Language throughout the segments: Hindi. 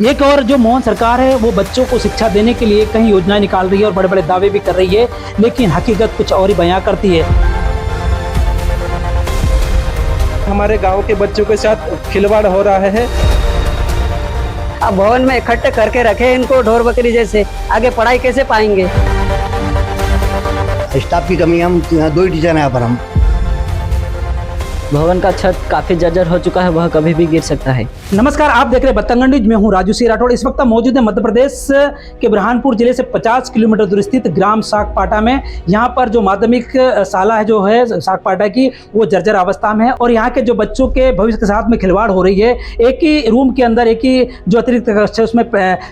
एक और जो मोहन सरकार है वो बच्चों को शिक्षा देने के लिए कई योजनाएं निकाल रही है और बड़े बड़े दावे भी कर रही है, लेकिन हकीकत कुछ और ही बयां करती है। हमारे गांव के बच्चों के साथ खिलवाड़ हो रहा है। अब भवन में इकट्ठे करके रखे इनको ढोर बकरी जैसे, आगे पढ़ाई कैसे पाएंगे। स्टाफ की कमी, हम यहाँ 2 ही टीचर हैं यहाँ पर। हम भवन का छत काफी जर्जर हो चुका है, वह कभी भी गिर सकता है। नमस्कार, आप देख रहे हैं बतंगड़ न्यूज। मैं हूं राजू सिंह राठौड़। इस वक्त हम मौजूद है मध्य प्रदेश के बुरहानपुर जिले से 50 किलोमीटर दूर स्थित ग्राम सागपाटा में। यहाँ पर जो माध्यमिक शाला है जो है सागपाटा की, वो जर्जर अवस्था में है और यहाँ के जो बच्चों के भविष्य के साथ में खिलवाड़ हो रही है। एक ही रूम के अंदर एक ही जो अतिरिक्त कक्षा उसमें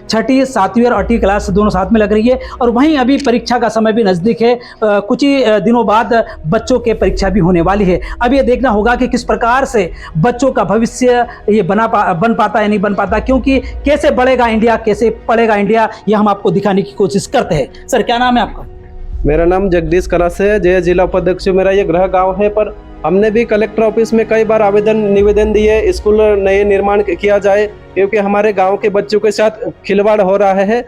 6ठी 7वीं और 8वीं क्लास दोनों साथ में लग रही है और वहीं अभी परीक्षा का समय भी नजदीक है। कुछ ही दिनों बाद बच्चों के परीक्षा भी होने वाली है। अब ये देखना होगा कि किस प्रकार से बच्चों का भविष्य ये बन पाता है नहीं बन पाता, क्योंकि कैसे बढ़ेगा इंडिया, कैसे पढ़ेगा इंडिया, ये हम आपको दिखाने की कोशिश करते हैं। सर, क्या नाम है आपका? मेरा नाम जगदीश करास है, जय जिला उपाध्यक्ष मेरा ये गृह गांव है। पर हमने भी कलेक्टर ऑफिस में कई बार निवेदन दिए, स्कूल नए निर्माण किया जाए, क्योंकि हमारे गांव के बच्चों के साथ खिलवाड़ हो रहा है।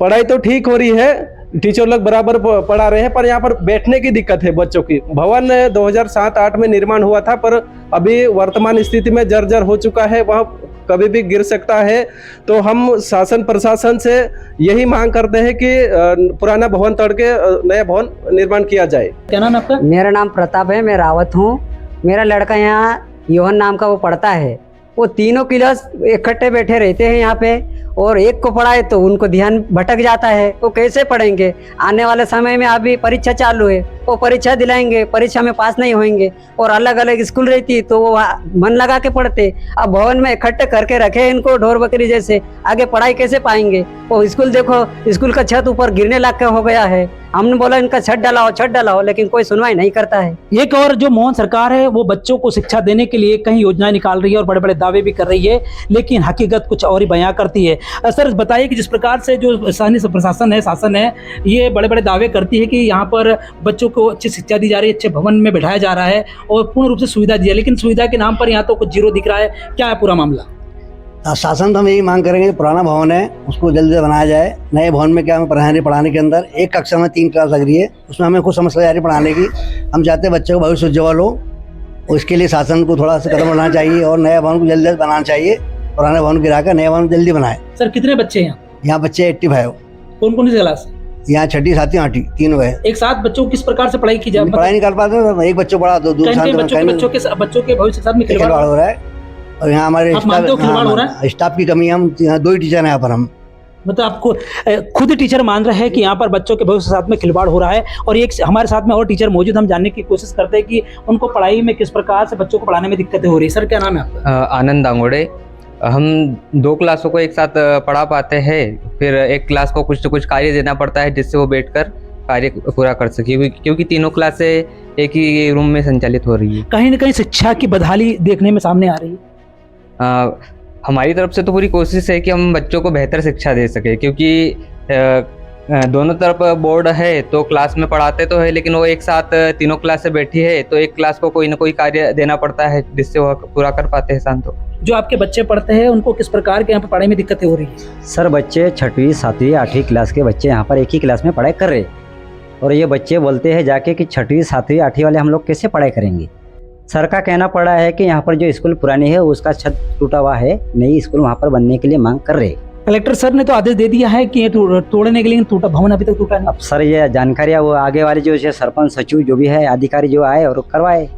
पढ़ाई तो ठीक हो रही है, टीचर लोग बराबर पढ़ा रहे हैं, पर यहाँ पर बैठने की दिक्कत है बच्चों की। भवन 2007-8 में निर्माण हुआ था, पर अभी वर्तमान स्थिति में जर्जर हो चुका है, वह कभी भी गिर सकता है। तो हम शासन प्रशासन से यही मांग करते हैं कि पुराना भवन तोड़ के नया भवन निर्माण किया जाए। क्या नाम है आपका? मेरा नाम प्रताप है, मैं रावत हूँ। मेरा लड़का यहाँ योहन नाम का वो पढ़ता है। वो तीनों क्लास इकट्ठे बैठे रहते हैं यहाँ पे, और एक को पढ़ाए तो उनको ध्यान भटक जाता है। वो कैसे पढ़ेंगे? आने वाले समय में अभी परीक्षा चालू है, वो परीक्षा दिलाएंगे, परीक्षा में पास नहीं होंगे, और अलग अलग स्कूल रहती तो वो मन लगा के पढ़ते। अब भवन में इकट्ठे करके रखे इनको ढोर बकरी जैसे, आगे पढ़ाई कैसे पाएंगे। वो स्कूल देखो, स्कूल का छत ऊपर गिरने लग के हो गया है। हमने बोला इनका छत डालाओ, लेकिन कोई सुनवाई नहीं करता है। एक और जो मोहन सरकार है वो बच्चों को शिक्षा देने के लिए कई योजनाएं निकाल रही है और बड़े बड़े दावे भी कर रही है, लेकिन हकीकत कुछ और ही बयां करती है। सर, बताइए कि जिस प्रकार से जो स्थानीय प्रशासन है, शासन है, ये बड़े बड़े दावे करती है कि यहाँ पर बच्चों को अच्छी शिक्षा दी जा रही है, अच्छे भवन में बैठाया जा रहा है और पूर्ण रूप से सुविधा दी है, लेकिन सुविधा के नाम पर यहाँ तो कुछ जीरो दिख रहा है। क्या है पूरा मामला? शासन तो हम यही मांग करेंगे, पुराना भवन है उसको जल्दी से बनाया जाए। नए भवन में क्या हमें पढ़ाने के अंदर एक कक्षा में 3 क्लास लग रही है, उसमें हमें कुछ समस्या आ रही है पढ़ाने की। हम चाहते हैं बच्चों को भविष्य उज्ज्वल हो, उसके लिए शासन को थोड़ा सा कदम उठाना चाहिए और नया भवन को जल्दी बनाना चाहिए। पुराना भवन गिराकर नया भवन जल्दी बनाए। सर, कितने बच्चे हैं यहाँ बच्चे 85। कौन कौन सी क्लास? यहाँ 6ठी 7वीं 8वीं 3 है। एक साथ बच्चों को किस प्रकार से पढ़ाई की जाए? पढ़ाई नहीं कर पाते, एक बच्चों पढ़ा दो बच्चों के भविष्य के साथ में खिलवाड़ हो रहा है। और यहाँ हमारे स्टाफ की कमी, हम यहाँ 2 ही टीचर हैं यहाँ पर। हम मतलब आपको खुद टीचर मान रहे हैं कि यहाँ पर बच्चों के भविष्य के साथ में खिलवाड़ हो रहा है, और एक हमारे साथ में और टीचर मौजूद, हम जानने की कोशिश करते हैं कि उनको पढ़ाई में किस प्रकार से बच्चों को पढ़ाने में दिक्कतें हो रही है। सर, क्या नाम है आपका? आनंद दांगोड़े। हम 2 क्लासों को एक साथ पढ़ा पाते हैं, फिर एक क्लास को कुछ तो कुछ कार्य देना पड़ता है जिससे वो बैठकर कार्य पूरा कर सके, क्योंकि तीनों क्लासें एक ही रूम में संचालित हो रही है। कहीं ना कहीं शिक्षा की बदहाली देखने में सामने आ रही है। हमारी तरफ से तो पूरी कोशिश है कि हम बच्चों को बेहतर शिक्षा दे सके, क्योंकि दोनों तरफ बोर्ड है तो क्लास में पढ़ाते तो है, लेकिन वो एक साथ तीनों क्लास से बैठी है तो एक क्लास को कोई ना कोई कार्य देना पड़ता है जिससे वो पूरा कर पाते हैं। शांतो, जो आपके बच्चे पढ़ते हैं उनको किस प्रकार के यहाँ पर पढ़ाई में दिक्कतें हो रही है? सर, बच्चे 6वीं 7वीं 8वीं क्लास के बच्चे यहाँ पर एक ही क्लास में पढ़ाई कर रहे, और ये बच्चे बोलते हैं जाके कि 6वीं 7वीं 8वीं वाले हम लोग कैसे पढ़ाई करेंगे। सर का कहना पड़ा है कि यहाँ पर जो स्कूल पुरानी है उसका छत टूटा हुआ है, नई स्कूल वहाँ पर बनने के लिए मांग कर रहे। कलेक्टर सर ने तो आदेश दे दिया है कि ये तोड़ने के लिए, टूटा भवन अभी तक टूटा नहीं। अब सर ये जानकारियाँ वो आगे वाले जो सरपंच सचिव जो भी है अधिकारी जो आए और करवाए,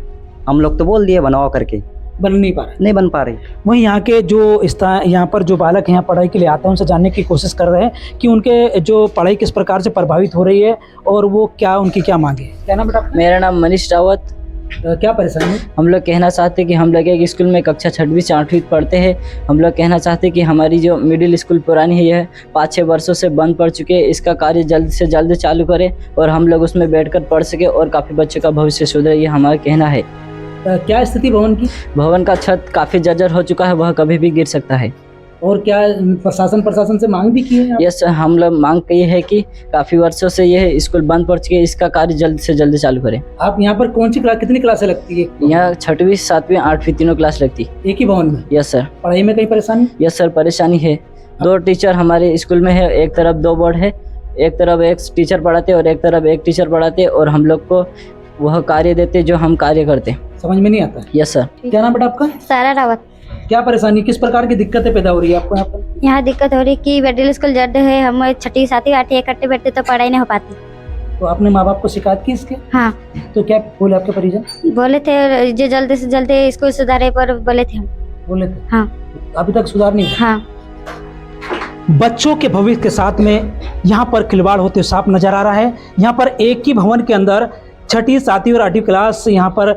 हम लोग तो बोल दिए बनाओ करके, बन नहीं पा रहे, नहीं बन पा रही। वहीं यहाँ के जो यहाँ पर जो बालक यहाँ पढ़ाई के लिए आते हैं उनसे जानने की कोशिश कर रहे हैं कि उनके जो पढ़ाई किस प्रकार से प्रभावित हो रही है और वो क्या उनकी क्या मांगे। क्या नाम बेटा? मेरा नाम मनीष रावत। क्या परेशानी? हम लोग कहना चाहते हैं कि हम लोग एक स्कूल में कक्षा 6वीं से 8वीं पढ़ते हैं। हम लोग कहना चाहते हैं कि हमारी जो मिडिल स्कूल पुरानी है यह 5-6 वर्षों से बंद पड़ चुके हैं, इसका कार्य जल्द से जल्द चालू करें और हम लोग उसमें बैठकर पढ़ सके और काफ़ी बच्चों का भविष्य सुधरे, ये हमारा कहना है। क्या स्थिति भवन की? भवन का छत काफ़ी जर्जर हो चुका है, वह कभी भी गिर सकता है। और क्या प्रशासन से मांग भी की है आप? यस सर, हम लोग मांग की है कि काफ़ी वर्षों से यह स्कूल बंद पड़ चुकी है, इसका कार्य जल्द से जल्द चालू करें। आप यहाँ पर कौन सी क्लास, कितनी क्लासें लगती है? यहाँ 6वीं 7वीं 8वीं तीनों क्लास लगती। एक ही भवन में? Yes sir. पढ़ाई में कहीं परेशानी? यस सर, परेशानी है। 2 टीचर हमारे स्कूल में है, एक तरफ 2 बोर्ड है, एक तरफ एक टीचर पढ़ाते और एक तरफ एक टीचर पढ़ाते, और हम लोग को वह कार्य देते जो हम कार्य करते। समझ में नहीं आता? Yes sir. क्या नाम बेटा आपका? सारा रावत। क्या परेशानी, किस प्रकार की दिक्कतें पैदा हो रही है आपको यहाँ पर? यहाँ दिक्कत हो रही कि मिडिल स्कूल जड है, हम 6वीं 7वीं 8वीं इकट्ठे बैठते तो पढ़ाई नहीं हो पाती। तो आपने माँ बाप को शिकायत की इसके? हाँ, तो क्या बोले आपके परिजन? बोले थे जो जल्दी से जल्दी स्कूल सुधारे, पर बोले थे हम। बोले थे? हाँ। अभी तक सुधार नहीं हुआ? हाँ। बच्चों के भविष्य के साथ में यहाँ पर खिलवाड़ होते साफ नजर आ रहा है। यहाँ पर एक ही भवन के अंदर 6वीं 7वीं और 8वीं क्लास यहाँ पर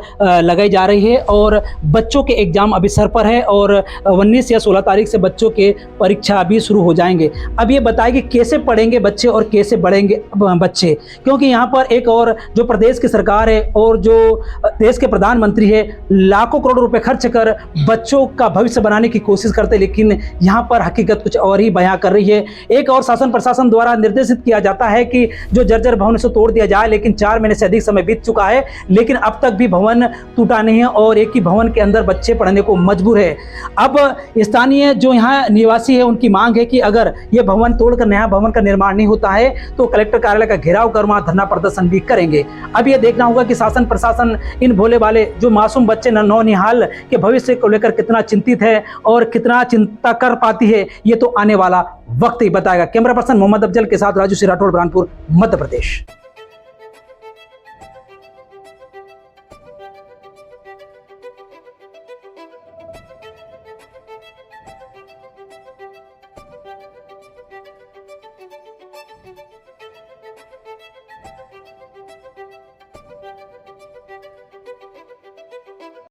लगाई जा रही है और बच्चों के एग्जाम अभी सर पर है और 19 या 16 तारीख से बच्चों के परीक्षा अभी शुरू हो जाएंगे। अब ये बताएं कि कैसे पढ़ेंगे बच्चे और कैसे बढ़ेंगे बच्चे, क्योंकि यहाँ पर एक और जो प्रदेश की सरकार है और जो देश के प्रधानमंत्री है लाखों करोड़ रुपए खर्च कर बच्चों का भविष्य बनाने की कोशिश करते, लेकिन यहाँ पर हकीकत कुछ और ही बयां कर रही है। एक और शासन प्रशासन द्वारा निर्देशित किया जाता है कि जो जर्जर भवन से तोड़ दिया जाए, लेकिन 4 महीने से अधिक समय बीत चुका है, लेकिन अब तक भी भवन टूटा नहीं है और एक ही भवन के अंदर बच्चे पढ़ने को मजबूर है। अब स्थानीय जो यहाँ निवासी है उनकी मांग है कि अगर ये भवन तोड़कर नया भवन का निर्माण नहीं होता है तो कलेक्टर कार्यालय का घेराव कर वहां धरना प्रदर्शन भी करेंगे। अब ये देखना होगा कि शासन प्रशासन इन भोले वाले जो मासूम बच्चे नौनिहाल के भविष्य को लेकर कितना चिंतित है और कितना चिंता कर पाती है, ये तो आने वाला वक्त ही बताएगा। कैमरा पर्सन मोहम्मद अफजल के साथ राजू सिंह राठौड़, बुरहानपुर, मध्य प्रदेश।